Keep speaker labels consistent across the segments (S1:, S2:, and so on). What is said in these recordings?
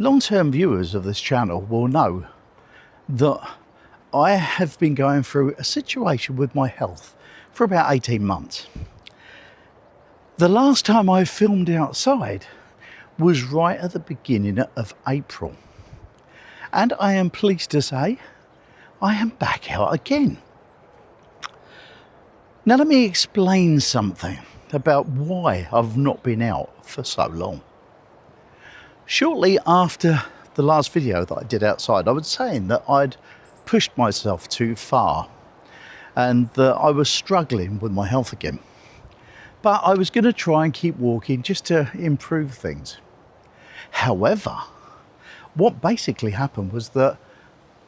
S1: Long-term viewers of this channel will know that I have been going through a situation with my health for about 18 months. The last time I filmed outside was right at the beginning of April. And I am pleased to say I am back out again. Now let me explain something about why I've not been out for so long. Shortly after the last video that I did outside, I was saying that I'd pushed myself too far and that I was struggling with my health again. But I was going to try and keep walking just to improve things. However, what basically happened was that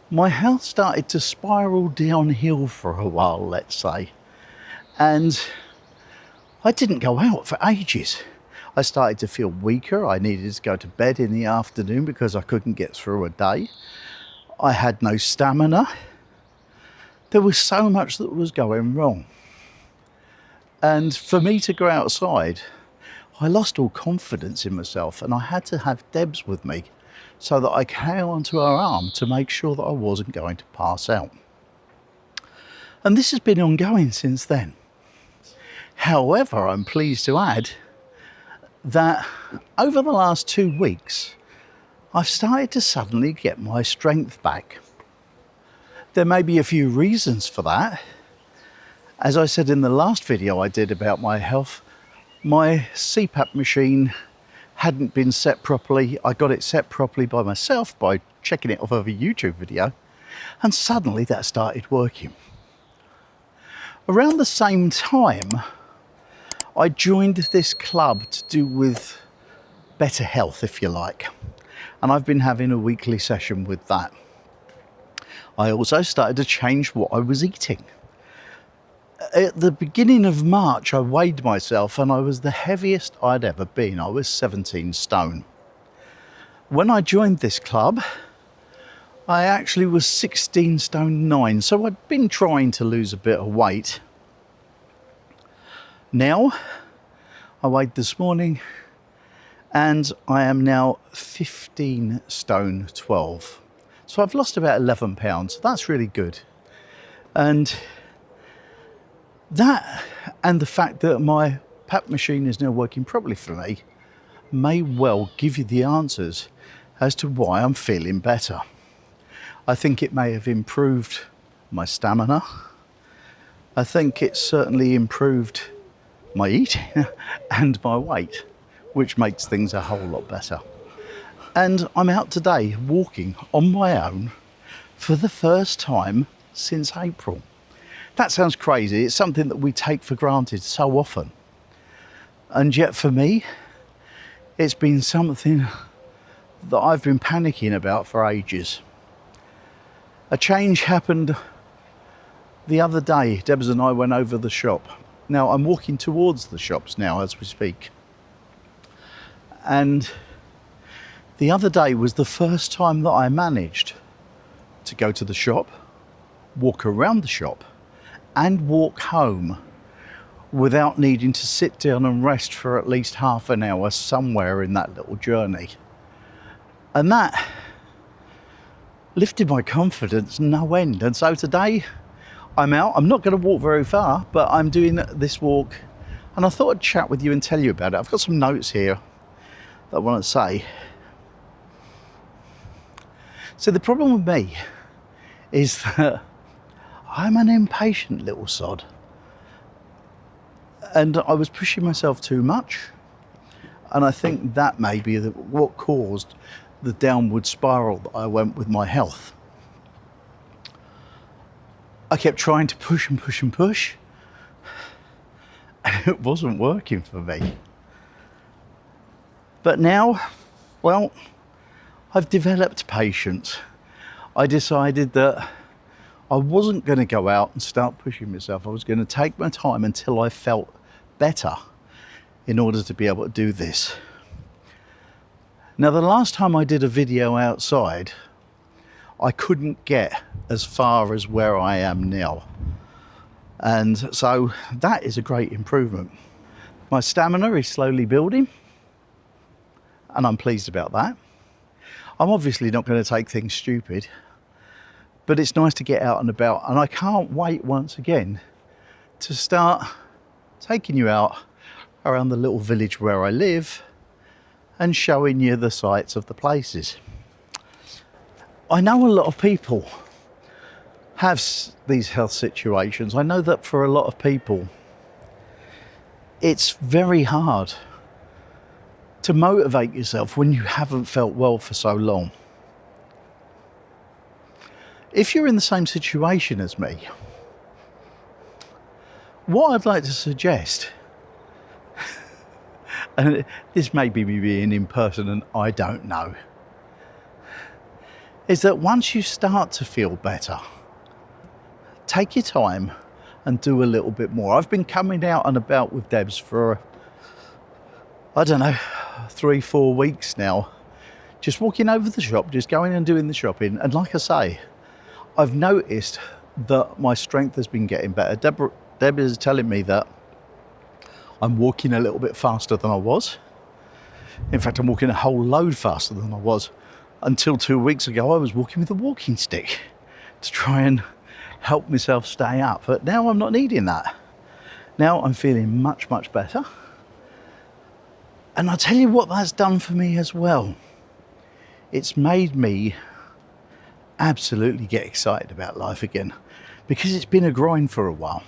S1: my health started to spiral downhill for a while, let's say. And I didn't go out for ages. I started to feel weaker. I needed to go to bed in the afternoon because I couldn't get through a day. I had no stamina. There was so much that was going wrong. And for me to go outside, I lost all confidence in myself, and I had to have Debz with me so that I could hang onto her arm to make sure that I wasn't going to pass out. And this has been ongoing since then. However, I'm pleased to add that over the last 2 weeks, I've started to suddenly get my strength back. There may be a few reasons for that. As I said in the last video I did about my health, my CPAP machine hadn't been set properly. I got it set properly by myself by checking it off of a YouTube video, and suddenly that started working. Around the same time, I joined this club to do with better health, if you like, and I've been having a weekly session with that. I also started to change what I was eating. At the beginning of March, I weighed myself and I was the heaviest I'd ever been. I was 17 stone. When I joined this club, I actually was 16 stone 9, so I'd been trying to lose a bit of weight. Now, I weighed this morning and I am now 15 stone 12. So I've lost about 11 pounds. That's really good. And that, and the fact that my PAP machine is now working properly for me, may well give you the answers as to why I'm feeling better. I think it may have improved my stamina. I think it's certainly improved my eating and my weight, which makes things a whole lot better. And I'm out today walking on my own for the first time since April. That sounds crazy. It's something that we take for granted so often. And yet for me, it's been something that I've been panicking about for ages. A change happened the other day. Debz and I went over the shop. Now I'm walking towards the shops now as we speak. And the other day was the first time that I managed to go to the shop, walk around the shop, and walk home without needing to sit down and rest for at least half an hour somewhere in that little journey. And that lifted my confidence no end. And so today I'm out. I'm not going to walk very far, but I'm doing this walk, and I thought I'd chat with you and tell you about it. I've got some notes here that I want to say. So the problem with me is that I'm an impatient little sod, and I was pushing myself too much, and I think that may be what caused the downward spiral that I went with my health. I kept trying to push and push and push, and it wasn't working for me. But now, well, I've developed patience. I decided that I wasn't going to go out and start pushing myself. I was going to take my time until I felt better in order to be able to do this. Now, the last time I did a video outside, I couldn't get as far as where I am now. And so that is a great improvement. My stamina is slowly building, and I'm pleased about that. I'm obviously not going to take things stupid, but it's nice to get out and about, and I can't wait once again to start taking you out around the little village where I live and showing you the sights of the places. I know a lot of people have these health situations. I know that for a lot of people it's very hard to motivate yourself when you haven't felt well for so long. If you're in the same situation as me, what I'd like to suggest, and this may be me being impertinent, I don't know, is that once you start to feel better, take your time and do a little bit more. I've been coming out and about with Debz for, I don't know, 3-4 weeks now, just walking over the shop, just going and doing the shopping. And like I say, I've noticed that my strength has been getting better. Debz is telling me that I'm walking a little bit faster than I was. In fact, I'm walking a whole load faster than I was. Until 2 weeks ago, I was walking with a walking stick to try and help myself stay up. But now I'm not needing that. Now I'm feeling much, much better. And I'll tell you what that's done for me as well. It's made me absolutely get excited about life again, because it's been a grind for a while.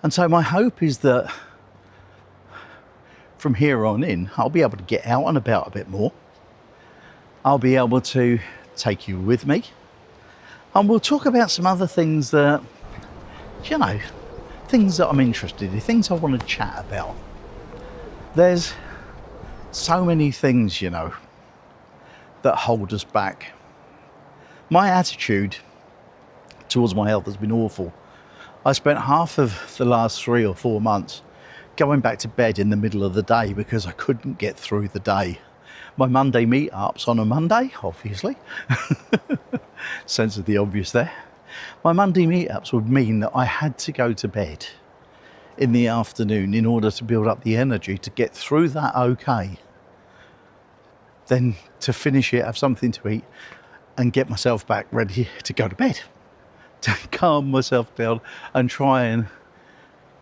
S1: And so my hope is that from here on in, I'll be able to get out and about a bit more. I'll be able to take you with me. And we'll talk about some other things that, you know, things that I'm interested in, things I want to chat about. There's so many things, you know, that hold us back. My attitude towards my health has been awful. I spent half of the last 3 or 4 months going back to bed in the middle of the day because I couldn't get through the day. My Monday meetups on a Monday, obviously. Sense of the obvious there. My Monday meetups would mean that I had to go to bed in the afternoon in order to build up the energy to get through that okay. Then to finish it, have something to eat and get myself back ready to go to bed. To calm myself down and try and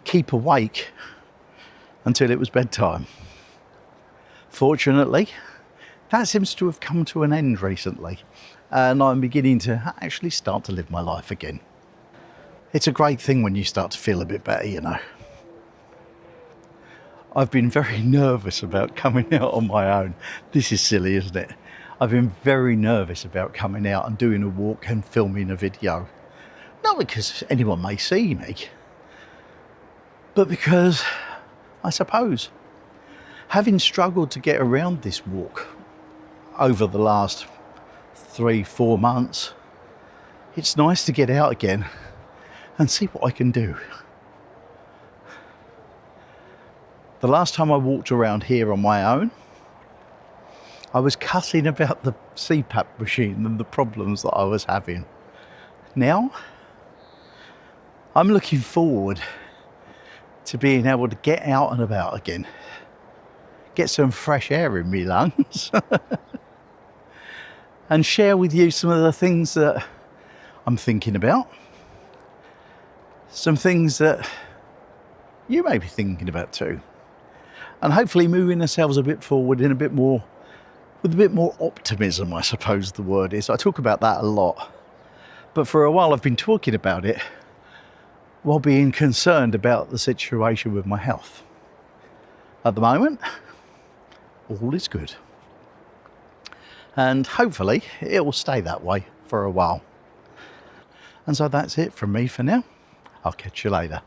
S1: keep awake until it was bedtime. Fortunately, that seems to have come to an end recently, and I'm beginning to actually start to live my life again. It's a great thing when you start to feel a bit better, you know. I've been very nervous about coming out on my own. This is silly, isn't it? I've been very nervous about coming out and doing a walk and filming a video. Not because anyone may see me, but because, I suppose, having struggled to get around this walk over the last 3-4 months, it's nice to get out again and see what I can do. The last time I walked around here on my own, I was cussing about the CPAP machine and the problems that I was having. Now, I'm looking forward to being able to get out and about again, get some fresh air in my lungs, and share with you some of the things that I'm thinking about, some things that you may be thinking about too, and hopefully moving ourselves a bit forward in a bit more, with a bit more optimism, I suppose the word is. I talk about that a lot, but for a while I've been talking about it while being concerned about the situation with my health. At the moment, all is good. And hopefully it will stay that way for a while. And so that's it from me for now. I'll catch you later.